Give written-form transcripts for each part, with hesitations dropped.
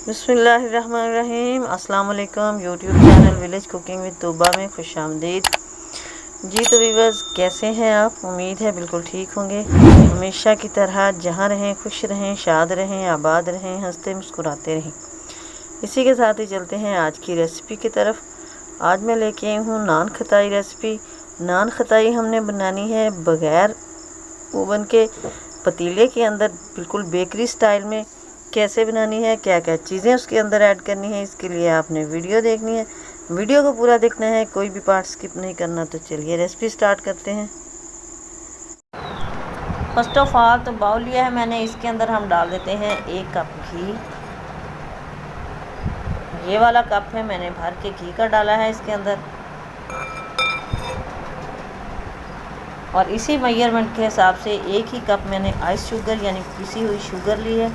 बिस्मिल्लाहिर्रहमानिर्रहीम। अस्सलाम वालेकुम। YouTube channel village cooking with Tuba में खुशामदीद। जी तो वीवर्स, कैसे हैं आप? उम्मीद है बिल्कुल ठीक होंगे। हमेशा की तरह जहाँ रहें खुश रहें, शाद रहें, आबाद रहें, हंसते मुस्कुराते रहें। इसी के साथ ही चलते हैं आज की रेसिपी की तरफ। आज मैं लेके आई हूँ नान खताई रेसिपी। नान खताई हमने बनानी है बग़ैर ओवन के, पतीले के अंदर, बिल्कुल बेकरी स्टाइल में। कैसे बनानी है, क्या क्या चीज़ें उसके अंदर ऐड करनी है, इसके लिए आपने वीडियो देखनी है। वीडियो को पूरा देखना है, कोई भी पार्ट स्किप नहीं करना। तो चलिए रेसिपी स्टार्ट करते हैं। फर्स्ट ऑफ ऑल तो बाउल लिया है मैंने, इसके अंदर हम डाल देते हैं 1 कप घी। ये वाला कप है, मैंने भर के घी का डाला है इसके अंदर। और इसी मेजरमेंट के हिसाब से 1 ही कप मैंने आइस शुगर यानी पिसी हुई शुगर ली है।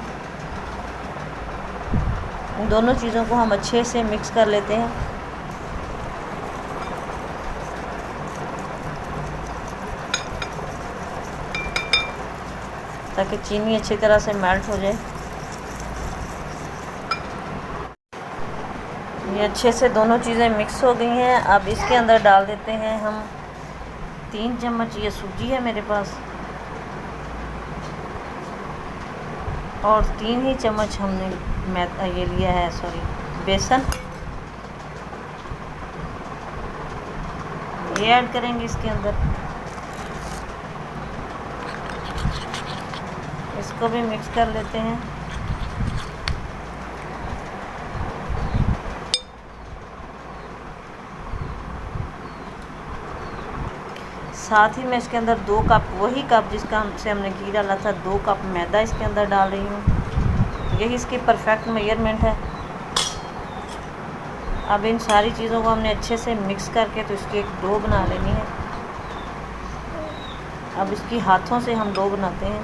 इन दोनों चीज़ों को हम अच्छे से मिक्स कर लेते हैं। ताकि चीनी अच्छी तरह से मेल्ट हो जाए। ये अच्छे से दोनों चीज़ें मिक्स हो गई हैं। अब इसके अंदर डाल देते हैं हम 3 चम्मच, ये सूजी है मेरे पास, और 3 ही चम्मच हमने ये लिया है, बेसन। ये ऐड करेंगे इसके अंदर। इसको भी मिक्स कर लेते हैं। साथ ही मैं इसके अंदर 2 कप, वही कप जिसका हमसे हमने घी डाला था, 2 कप मैदा इसके अंदर डाल रही हूँ। यही इसकी परफेक्ट मेजरमेंट है। अब इन सारी चीज़ों को हमने अच्छे से मिक्स करके तो इसकी एक डो बना लेनी है। अब इसकी हाथों से हम डो बनाते हैं।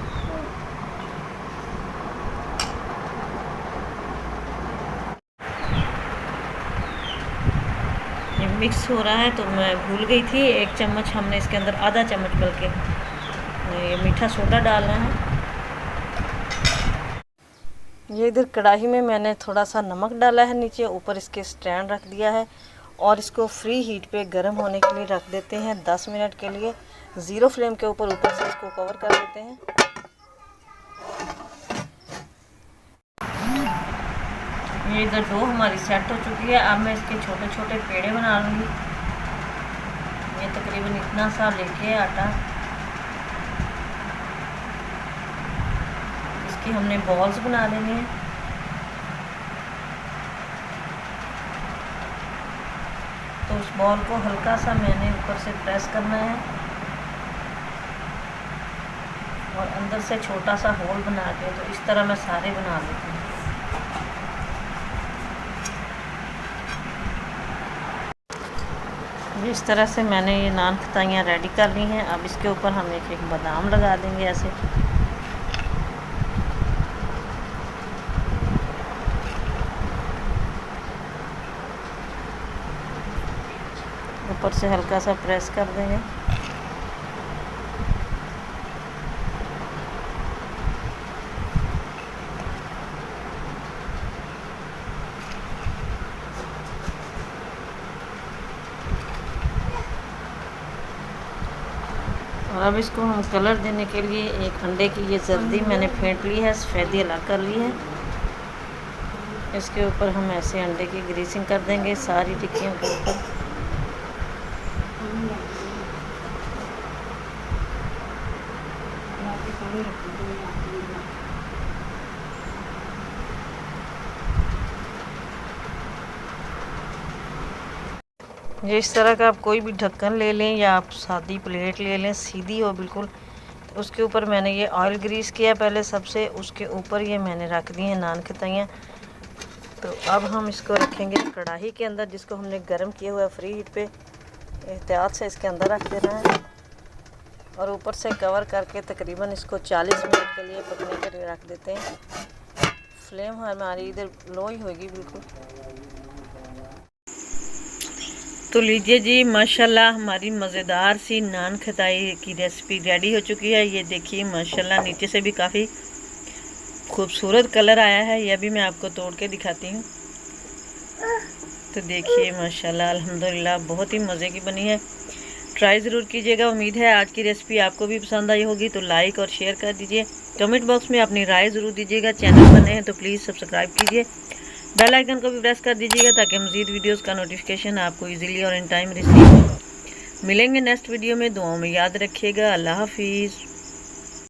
ये मिक्स हो रहा है तो मैं भूल गई थी, 1 चम्मच हमने इसके अंदर, आधा चम्मच बल्कि, ये मीठा सोडा डालना है। ये इधर कढ़ाई में मैंने थोड़ा सा नमक डाला है नीचे, ऊपर इसके स्टैंड रख दिया है और इसको फ्री हीट पे गर्म होने के लिए रख देते हैं 10 मिनट के लिए। 0 फ्लेम के ऊपर से इसको कवर कर देते हैं। ये इधर डो हमारी सेट हो चुकी है। अब मैं इसके छोटे छोटे पेड़े बना लूँगी। ये तकरीबन इतना सा लेके आटा, इसकी हमने बॉल्स बना लेनी है। तो उस बॉल को हल्का सा मैंने ऊपर से प्रेस करना है और अंदर से छोटा सा होल बना के, तो इस तरह मैं सारे बना लेती हूँ। इस तरह से मैंने ये नान खताइयाँ रेडी कर ली हैं। अब इसके ऊपर हम एक बादाम लगा देंगे ऐसे। ऊपर से हल्का सा प्रेस कर देंगे। और अब इसको हम कलर देने के लिए एक अंडे की ये जर्दी मैंने फेंट ली है, सफ़ेदी अलग कर ली है। इसके ऊपर हम ऐसे अंडे की ग्रीसिंग कर देंगे सारी टिक्कियों के ऊपर। ये इस तरह का आप कोई भी ढक्कन ले लें या आप सादी प्लेट ले लें, सीधी हो बिल्कुल। तो उसके ऊपर मैंने ये ऑयल ग्रीस किया पहले सबसे, उसके ऊपर ये मैंने रख दी हैं नान खताइयाँ। तो अब हम इसको रखेंगे कढ़ाई के अंदर, जिसको हमने गर्म किया हुआ है फ्री हीट पे। एहतियात से इसके अंदर रख देना है और ऊपर से कवर करके तकरीबन इसको 40 मिनट के लिए पकने के लिए रख देते हैं। फ्लेम हमारी इधर लो ही होगी बिल्कुल। तो लीजिए जी, माशाल्लाह हमारी मज़ेदार सी नान खताई की रेसिपी रेडी हो चुकी है। ये देखिए माशाल्लाह नीचे से भी काफ़ी खूबसूरत कलर आया है। यह भी मैं आपको तोड़ के दिखाती हूँ। तो देखिए माशाल्लाह अल्हम्दुलिल्लाह बहुत ही मज़े की बनी है। ट्राई ज़रूर कीजिएगा। उम्मीद है आज की रेसिपी आपको भी पसंद आई होगी। तो लाइक और शेयर कर दीजिए। कमेंट बॉक्स में अपनी राय ज़रूर दीजिएगा। चैनल पर नए हैं तो प्लीज़ सब्सक्राइब कीजिए। बेल आइकन को भी प्रेस कर दीजिएगा ताकि मज़ीद वीडियोस का नोटिफिकेशन आपको इजीली और इन टाइम रिसीव हो। मिलेंगे नेक्स्ट वीडियो में। दुआओं में याद रखिएगा। अल्लाह हाफिज़।